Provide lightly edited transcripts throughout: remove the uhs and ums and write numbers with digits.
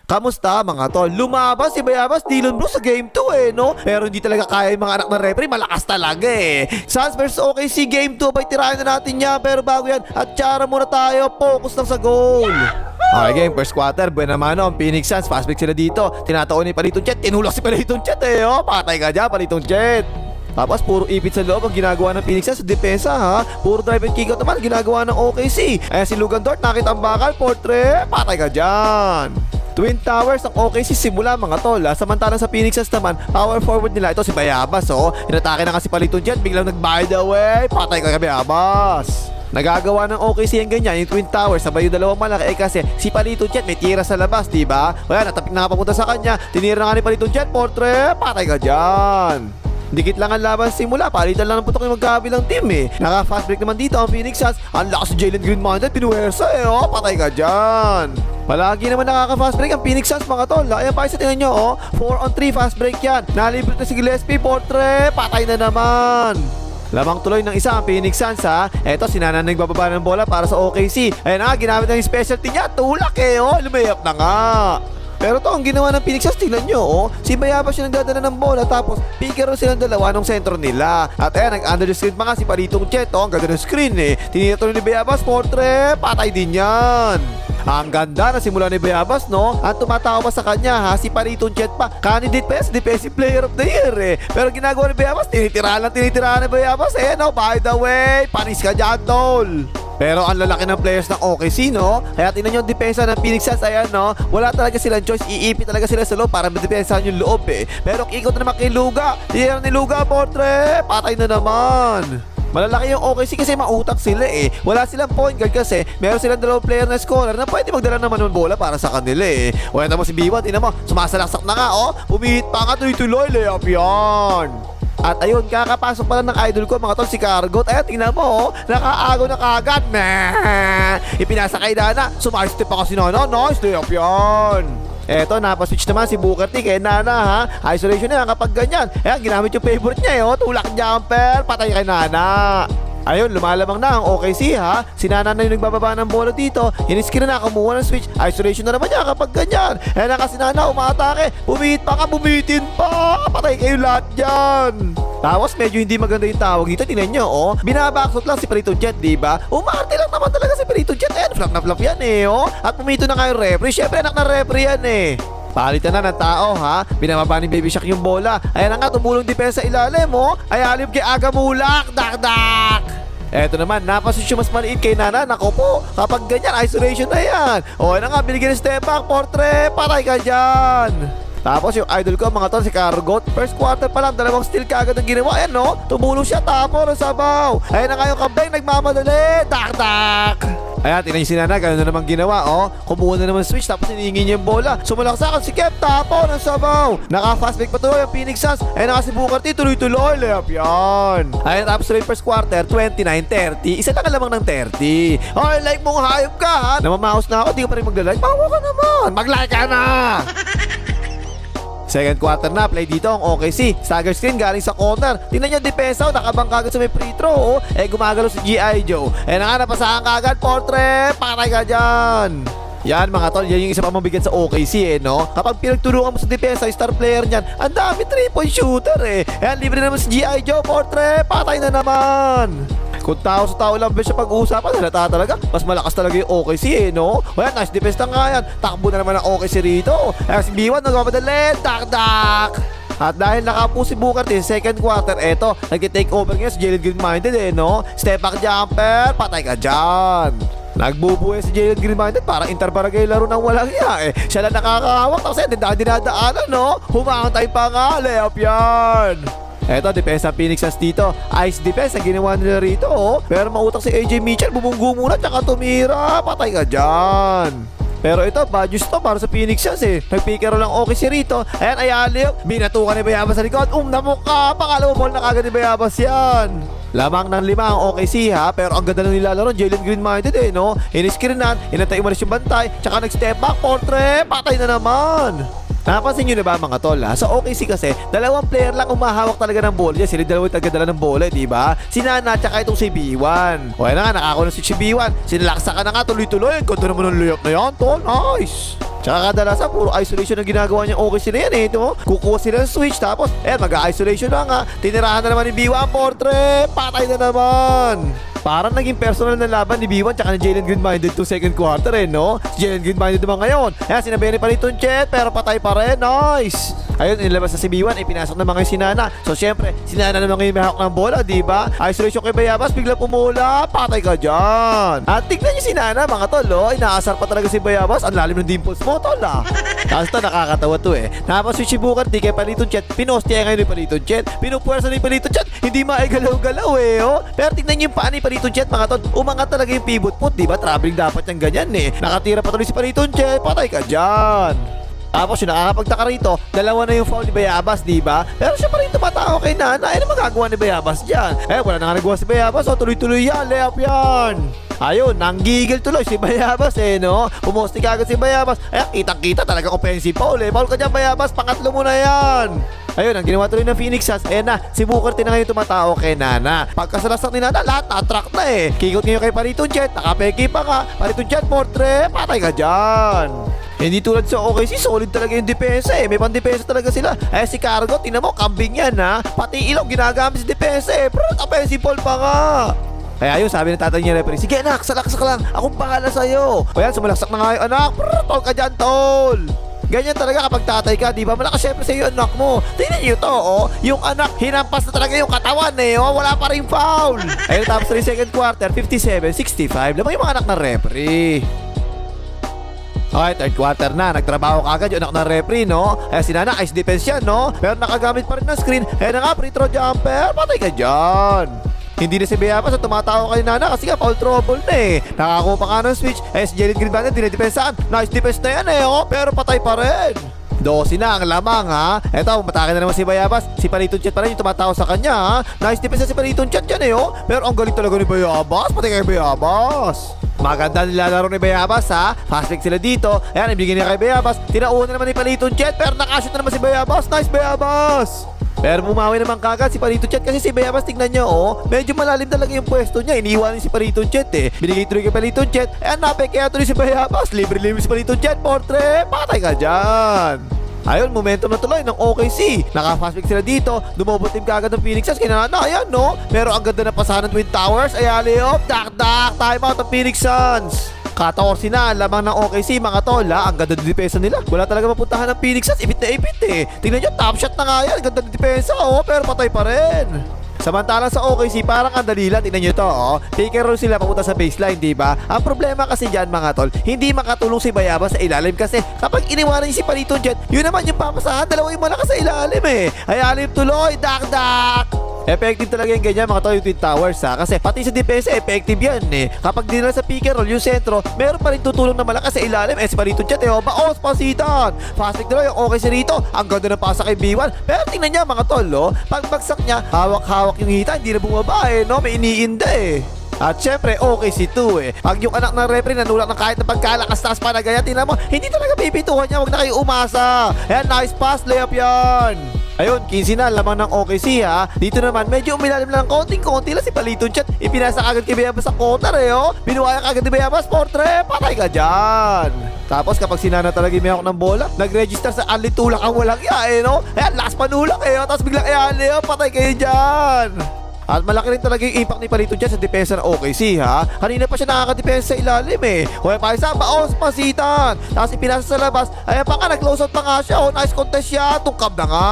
Kamusta mga tol? Lumabas si Bayabas Dillon Bro sa game 2 no? Pero hindi talaga kaya yung mga anak ng referee, malakas talaga Suns vs OKC game 2, bay tirahin na natin yan. Pero bago yan, at tsara muna tayo, focus lang sa goal. Okay game, first quarter, buwan naman ang Phoenix Suns, fast break sila dito. Tinataon ni Palitong Chet, tinulak si Palitong Chet patay ka dyan Palitong Chet. Tapos puro ipit sa loob ang ginagawa ng Phoenix Suns sa depensa Puro drive and kick out naman ginagawa ng OKC. Ayan si Lugan Dort, nakita ang bakal, portrait, patay ka dyan. Twin Towers ang OKC simula mga tol Samantalang sa Phoenix Suns naman, power forward nila ito si Bayabas Inatake na kasi Palitong Chet, biglang nag-by the way, patay ka Bayabas. Nagagawa ng OKC yung ganyan, yung Twin Towers, sabay yung dalawang malaki kasi si Palitong Chet may tira sa labas, diba? Kaya natapik na papunta sa kanya, tinira na nga ni Palitong Chet, portrait, patay ka dyan. Dikit lang ang laban simula, palitan lang ng putok yung magkabilang team Naka-fast break naman dito ang Phoenix Suns. Ang lakas si Jalen Green Mountain, pinuwersa patay ka dyan. Palagi naman nakaka-fast break ang Phoenix Suns mga tol. Ayan pa isa, tingnan nyo 4-on-3 fast break yan. Nalibre na si Gillespie, portrait, patay na naman. Lamang tuloy ng isa ang Phoenix Suns Eto, sinana na nagbababa ng bola para sa OKC. Ayan na, ginamit na yung specialty niya, tulak lumayap na nga. Pero to ang ginawa ng Phoenix Suns, tingnan nyo si Bayabas yung nagdadala ng bola, tapos picker silang dalawa ng sentro nila. At ayan, nag-under the screen pa nga si Palitong Chet ang ganda ng screen Tinituro ni Bayabas, portrait, patay din yan. Ang ganda na simula ni Bayabas Ang tumatawa pa sa kanya si Palitong Chet pa, candidate pa yan sa defensive player of the year Pero ginagawa ni Bayabas, tinitirahan ni Bayabas by the way, panis ka dyan tol. Pero ang lalaki ng players ng OKC Kaya tingnan nyo ang depensa ng Phoenix Suns. Ayan wala talaga silang choice, iipit talaga sila sa loob para madepensahan yung loob Pero ikot na naman kay Luga, tira ni Luga, portrait, patay na naman. Malalaki yung OKC kasi mautak sila Wala silang point guard kasi meron silang dalawang player na scorer na pwede magdala naman ng bola para sa kanila O yan naman si B1, tingnan mo, sumasalaksak na nga pumihit pa nga, tuloy-tuloy, layup yan. At ayun, kakapasok pa lang ng idol ko mga tol, si Cargot. Ayan, tingnan mo nakaagaw na kagad. Ipinasa kay Nana, sumay-step pa kasi Nana, nice, layup yan. Eto, napaswitch naman si Booker T kay Nana Isolation na yan kapag ganyan. Ayan, ginamit yung favorite niya tulak jumper, patay kay Nana. Ayun, lumalamang na ang OKC Si Nana na yung nagbababa ng bola dito. Iniskira na, kumuha ng switch. Isolation na naman niya kapag ganyan. Ayan na kasi Nana, umatake. Bumihit pa ka, bumihitin pa. Patay kayo lahat dyan. Tapos medyo hindi maganda yung tawag dito. Tingnan nyo binabacksot lang si Palitong Chet, diba? Umarte lang naman talaga si Palitong Chet. Ayan, flap na flap yan At pumito na nga yung referee. Syempre anak na referee yan Palitan na ng tao Binababa ni Baby Shaq yung bola. Ayan na nga, tumulong depensa ilalim Ay alib kay Aga Mulak, dak. Eto naman, napaswitch yung mas maliit kay Nana. Nako po, kapag ganyan, isolation na yan. Ayan na nga, binigyan ng step back, portrait, patay ka dyan. Tapos yung idol ko mga tol, si Cargot. First quarter pa lang, dalawang steal kaagad ang ginawa. Ayan tumulong siya, tapo ng sabaw. Ayan na nga yung kambay, nagmamadali, dak. Ayan, tingnan yung si Nana, gano'n na naman ginawa Kumuha na naman switch, tapos hinihingi niya yung bola. Sumalaksakan si Kep, tapo ng sabaw. Naka-fast break pa tuloy ang Phoenix Suns. Ayan na kasi Booker T, tuloy-tuloy, layup yan. Ayan, tapos tuloy first quarter, 29-30. Isa na ka lamang ng 30. Okay, like mong hayop ka Namamaos na ako, di ka pa rin magla-like. Bawa ka naman, mag-like ka na. Second quarter na, play dito ang OKC. Stagger screen galing sa corner. Tingnan nyo depensa, nakabang kagad sa may free throw gumagalo si G.I. Joe. Na nga, napasahan kagad, portrait, patay ka dyan. Yan mga tol, yan yung isa pa mabigat sa OKC Kapag pinagtulungan mo sa depensa, yung star player niyan, ang dami 3-point shooter Ayan, libre naman si G.I. Joe, portrait, patay na naman. Kung tao sa tao lang ba siya pag-uusapan, halata talaga mas malakas talaga yung OKC Well, nice defense na nga yan. Takbo na naman ang OKC rito. Ayan si B1, nagpapadali, dak. At dahil nakapo si Booker T second quarter, eto, nag-take over nga si Jalen Green Minded Step back jumper, patay ka dyan. Nagbubuhay si Jalen Green Minded, parang interbarangay laro ng walang iya Siya lang nakakahawak, tapos dinadaanan humangtay pa nga, layup yan. Eto, depensa Phoenix Suns dito. Ice defense ang ginawa nila rito Pero mautak si AJ Mitchell, bumunggo muna tsaka tumira, patay ka dyan. Pero ito, bad news to para sa Phoenix Suns Nagpikero lang OKC rito. Ayan, ayaliw, binatukan ni Bayabas sa likod. Namukha, pangalawang ball na kagad ni Bayabas yan. Lamang ng 5 ang OKC pero ang ganda ng nilalaro, Jalen Green Minded Iniskrinan, inantay umalis yung bantay, tsaka nag-step back, portrait, patay na naman. Napansin nyo na ba mga tol ha? Sa OKC kasi, dalawang player lang umahawak talaga ng bola dyan. Sila dalawang tagadala ng bola, diba? Si Nana tsaka itong si B1. O yan na nga, nakakuha si B1. Sinalaksa ka na nga tuloy-tuloy. Ganda naman ng layup na yan, tol. Nice! Tsaka kadalasan, puro isolation ang ginagawa niya OKC na yan eh. Ito, kukuha sila ng switch. Tapos, mag-isolation na nga. Tinirahan na naman ni B1 Portre. Patay na naman. Parang naging personal na laban ni B1 tsaka ni Jalen Green-Minded to second quarter no? Si Jalen Green-Minded naman ngayon. Ayan, sinabihan ni Palitong Chet pero patay pa rin. Nice! Ayun, inilabas na si B1, pinasok naman ngayon si Nana. So, syempre, si Nana naman ngayon may hawak ng bola, diba? Isolation kay Bayabas, bigla pumula, patay ka dyan. At tignan niyo si Nana, mga tol, inaasar pa talaga si Bayabas. Ang lalim ng dimples mo, tol, Tapos to, nakakatawa to Tapos si Shibukan, di kay Palitong Chet, pinostia ngayon ni Palitong Chet. Pinupuwersa ni Palitong Chet, hindi maigalaw-galaw Pero tignan niyo yung paa ni Palitong Chet, mga tol, umangat talaga yung pivot foot, diba? Traveling dapat yung ganyan Nakatira pa tuloy si Palitong Chet, patay ka dyan. Tapos yung nakakapagtaka rito, dalawa na yung foul ni Bayabas, diba? Pero siya pa rin tumatao kay Nana. Ano magagawa ni Bayabas dyan? Wala na nga nagawa si Bayabas. Tuloy-tuloy yan, layup yan. Ayun, nanggigil tuloy si Bayabas no? Pumosti kagad si Bayabas. Kitang-kita talaga offensive foul Foul ka dyan, Bayabas, pangatlo mo na yan. Ayun, ang ginawa tuloy ng Phoenix Suns, na, si Booker na ngayon tumatao kay Nana. Pagkasalasak ni Nana, lahat na-attract na Kikot ngayon kay Palitong Chet, nakapeki pa ka. Palitong Chet, Portre, patay ka dyan. Hindi tulad sa OKC, solid talaga yung depensa May pang-depensa talaga sila. Si Cargo, tingnan mo, kambing yan Pati ilong ginagamit sa depensa Pero offensive ball pa nga. Kaya yun, sabi ng tatay niya referee, sige anak, salaksak lang, akong bahala sa'yo. O yan, sumalaksak na nga yung anak. Tol ka dyan, tol. Ganyan talaga kapag tatay ka, di ba? Malakas syempre sa'yo yung anak mo. Tingnan nyo to, yung anak, hinampas na talaga yung katawan wala pa rin foul. Ayun, tapos na yung second quarter, 57-65. Lamang yung mga anak ng referee. Okay, third quarter na. Nagtrabaho kagad yung anak ng referee, si Nana, ice defense yan, Pero nakagamit pa rin ng screen. Na nga, free throw jumper. Patay ka dyan. Hindi na si Bayabas at tumatao kay Nana kasi nga foul trouble na Nakakuha pa nga ng switch. Si Jalen Green-Minded, dinedepensaan. Nice defense na yan pero patay pa rin. 12 na ang lamang Eto, matake na naman si Bayabas. Si Palitong Chet pa rin yung tumatao sa kanya Nice defense na si Palitong Chet yan Pero ang galing talaga ni Bayabas. Patay kay Bayabas. Maganda nilalaro ni Bayabas Fast break sila dito. Ayan, ibigay niya kay Bayabas. Tinaunan naman ni Palitong Chet pero nakashoot na naman si Bayabas. Nice Bayabas. Pero bumawi naman kagad si Palitong Chet kasi si Bayabas, tignan nyo medyo malalim talaga yung pwesto niya. Iniiwanan si Palitong Chet Binigay tuloy kay Palitong Chet. Ayan, napekaya tuloy si Bayabas. Libre-libre si Palitong Chet. Portre, patay ka dyan. Ayun, momentum na tuloy ng OKC. Naka-fast break sila dito. Dumobot team kagad ng Phoenix Suns. Kinana, ayan Pero ang ganda na pasahan ng Twin Towers. Ayan, layup, dak-dak, time out ng Phoenix Suns. 14 na, lamang ng OKC, mga tol Ang ganda ng depensa nila. Wala talaga mapuntahan ng Phoenix Suns. Ipit na ipit Tingnan nyo, top shot na nga yan. Ganda ng depensa pero patay pa rin. Samantalang sa OKC, parang ang dali lang. Tingnan nyo to Take and roll sila papunta sa baseline, diba? Ang problema kasi dyan, mga tol, hindi makatulong si Bayabas sa ilalim. Kasi kapag iniwanan niya si Palitong Chet, yun naman yung papasahan. Dalawa yung malakas sa ilalim Ay, alim tuloy, dak-dak. Effective talaga yung ganyan, mga tol, yung Twin Towers Kasi pati sa depensa, effective yan Kapag dinala sa pick and roll, yung sentro, meron pa rin tutulong na malakas sa ilalim. Si Palitong Chet baos, pasitan. Fast break na yung okay si rito. Ang ganda ng pasa kay B1. Pero tingnan niya, mga tol pagbagsak niya, hawak-hawak yung hita. Hindi na bumaba May iniinda At syempre, okay si 2 Pag yung anak ng referee nanulak ng kahit na pagkalakas-taas pa na ganyan, tingnan mo, hindi talaga pipituhan niya. Huwag na kayo umasa. Ayan, nice pass, layup yan. Ayun, 15 na, lamang ng OKC Dito naman, medyo umilalim lang konting-konti lang si Palitong Chet. Ipinasa kagad kay Bayabas sa corner Binuwaya kagad ni Bayabas, Portre, patay ka dyan. Tapos kapag sinana talaga yung mayroon ng bola, nag-register sa only tulak ang walang iya Ayan, last panulak Tapos biglang patay kayo dyan. At malaki rin talaga yung impact ni Palitong Chet sa depensa ng OKC Kanina pa siya nakakadepensa sa ilalim Kaya pa isa, baos, pasitan. Tapos ipinasa sa labas. Ayan pa nga, nag-close out pa nga siya nice contest siya, tungkab na nga.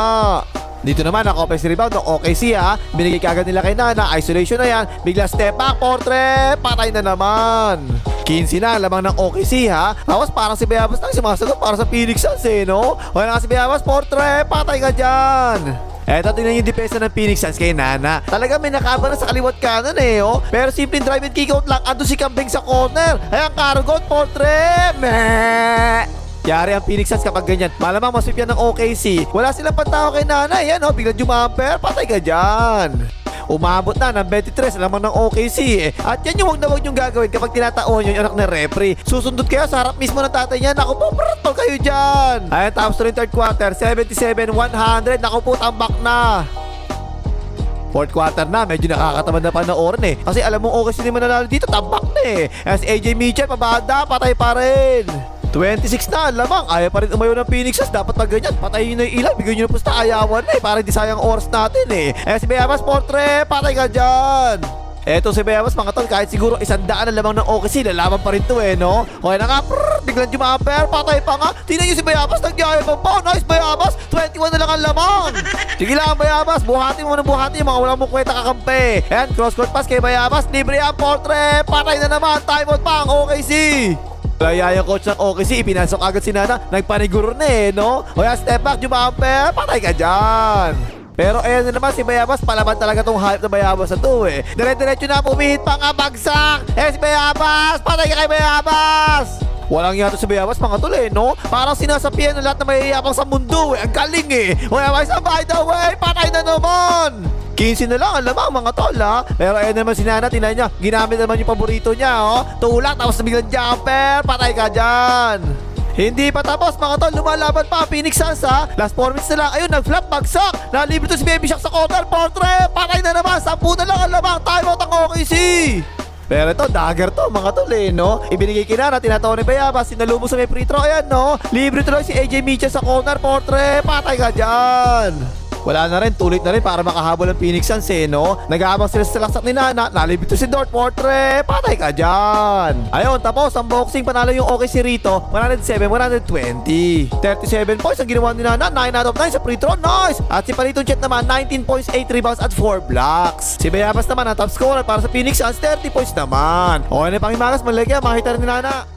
Dito naman, naka-offensive rebound ng OKC Binigay kagad nila kay Nana, isolation na yan. Bigla step back, Portre, patay na naman. 15 na, lamang ng OKC Tapos parang si Bayabas nang sumasagot para sa Phoenix Suns Kaya nga si Bayabas, Portre, patay ka dyan. Eto, tingnan yung depensa ng Phoenix Suns kay Nana. Talaga may nakaba na sa kaliwat kanan Pero simpleng drive and kick out lang. Ando si Kambing sa corner. Ayan, Cargot, Portre. Yari ang Phoenix Suns kapag ganyan. Malamang masweep yan ng OKC. Wala silang pantao kay Nana. Ayan, biglang jumamper. Patay ka dyan. Umabot na ng 23 lamang ng OKC. At yan yung huwag yung gagawin kapag tinataon yung anak ng referee. Susundot kayo sa harap mismo ng tatay niya. Naku po, pratol kayo dyan. Ayan, tapos na yung third quarter. 77-100. Naku po, tambak na. Fourth quarter na, medyo nakakatamad na panoorin eh. Kasi alam mo, okay sila mananalo dito, tambak na eh. As AJ Mitchell, pabanda, patay pa rin. 26 na, lamang, ayaw pa rin umayo ng Phoenix Suns. Dapat pag ganyan, patayin nyo yung ilaw, bigyan nyo na po sa ayawan na eh. Para hindi sayang oras natin eh. Si Beamas, portre, patay ka dyan. Eto si Beamas, mga tol, kahit siguro 100 na lamang ng OKC, lalaban pa rin to eh, no? Okay na nga, biglang jumamper, patay pa nga. Tingnan nyo si Beamas, nagyaya pa pa. Nice, Beamas, 21 na lang ang lamang. Sige lang, Beamas, buhati mo ng buhati, mga wala mong kwenta kakampi. Ayan, cross-court pass kay Beamas, libre ang portre, patay na naman, timeout pa ang OKC. Kaya yung coach ng OKC, ipinasok agad si Nana, nagpaniguro na eh, no? O yan, step back, jumamper, patay ka dyan. Pero ayan na naman si Bayabas, palaban talaga tong hype na Bayabas na to eh. Dire-diretso na, pumihit pa nga, bagsak. Si Bayabas, patay ka kay Bayabas. Walang yato si Bayabas, mga tol eh, no? Parang sinasapian ng lahat na mayayabang sa mundo eh. Ang galing eh. Bayabas, by the way, patay na naman. 15 na lang, alam mo mga tol ha. Pero ayun naman si Nana, tinan niya, ginamit naman yung paborito niya, oh. Tulak, tapos biglang jumper, patay ka dyan. Hindi pa tapos mga tol, lumalaban pa ang Phoenix Suns ha. Last 4 minutes na lang, ayun, nag-flop, bagsak. Nalibre to si Baby Shark sa corner, portrait, patay na naman, 10 na lang ang lamang, timeout ang OKC. Pero ito, dagger to mga tol eh, no? Ibinigay kinana, tinatawa ni Bayabas, sinalubog sa may free throw, ayan, no? Libre tuloy si AJ Mitchell sa corner, portrait, patay ka dyan. Wala na rin, tulit na rin para makahabol ang Phoenix Suns eh, no? Nag-aabang sila sa laksak ni Nana, nalibito si Dort, portrait, patay ka dyan. Ayun, tapos ang boxing, panalo yung OKC rito, 107-120. 37 points ang ginawa ni Nana, 9 out of 9 sa free throw, nice! At si Palitong Chet naman, 19 points, 8 rebounds at 4 blocks. Si Bayabas naman ang top scorer para sa Phoenix Suns, 30 points naman. Okay na pang himagas, malagyan, makita rin ni Nana.